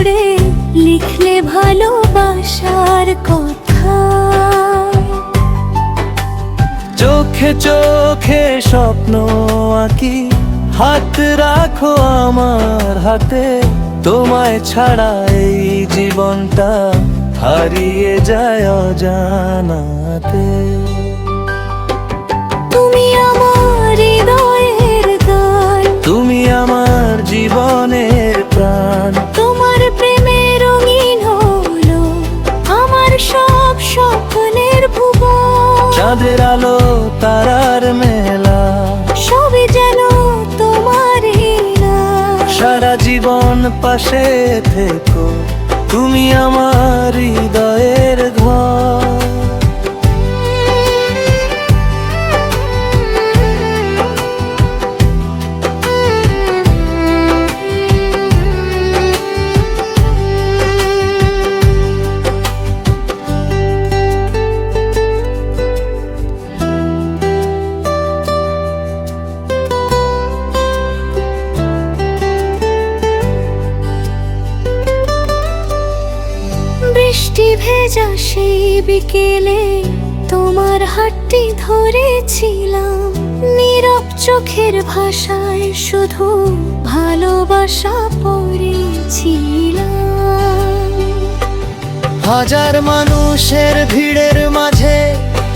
করে লিখলে ভালোবাসার কথা। চোখে চোখে স্বপ্ন আঁকি, হাত রাখো আমার হাতে। তোমায় ছাড়া এই জীবনটা হারিয়ে যায় অজানাতে। তুমি আমার হৃদয়ের গান, তুমি আমার জীবনের প্রাণ। তোমার প্রেমে রঙিন হলো আমার সব স্বপ্নের ভুবন। চাঁদের আলো তারার মেলা, সবই যেন তোমারই না। সারা জীবন পাশে থেকো, তুমি আমার হৃদয়ের ঘর। বৃষ্টি ভেজা সেই বিকেলে তোমার হাতটি ধরেছিলাম। নীরব চোখের ভাষায় শুধু ভালোবাসা পড়েছিলাম। হাজার মানুষের ভিড়ের মাঝে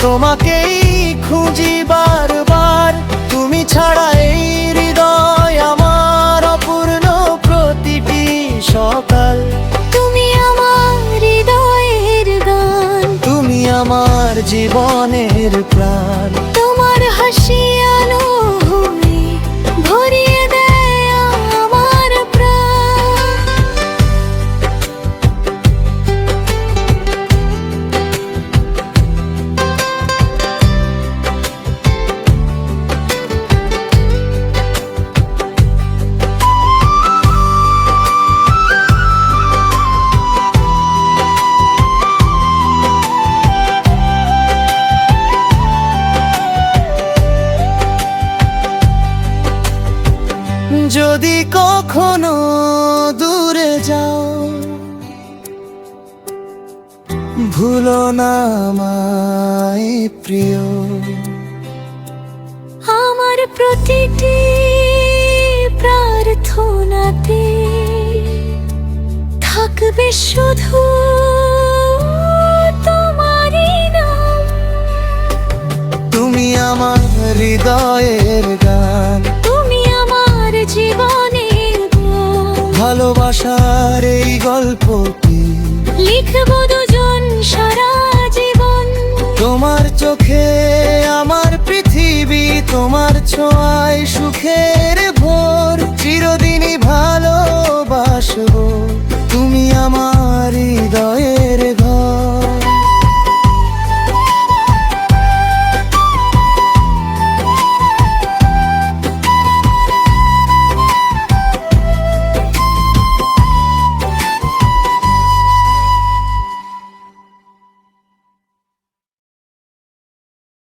তোমাকেই খুঁজি বারবার। তুমি ছাড়া এই হৃদয় আমার অপূর্ণ প্রতিটি সকাল। তুমি আমার হৃদয়ের গান, তুমি আমার জীবনের প্রাণ। তোমার হাসি আলো হয়ে ভরিয়ে দেয় আমার প্রাণ। যদি কখনো দূরে যাও, ভুলো না আমায় প্রিয়। আমার প্রতিটি প্রার্থনাতে থাকবে শুধু তোমারই নাম। তুমি আমার হৃদয়ের গান, তুমি আমার জীবনের গান। ভালোবাসার এই গল্পটি লিখব দুজন সারা জীবন। তোমার চোখে আমার পৃথিবী, তোমার ছোঁয়ায় সুখের ভোর। চিরদিনই ভালোবাসবো, তুমি আমার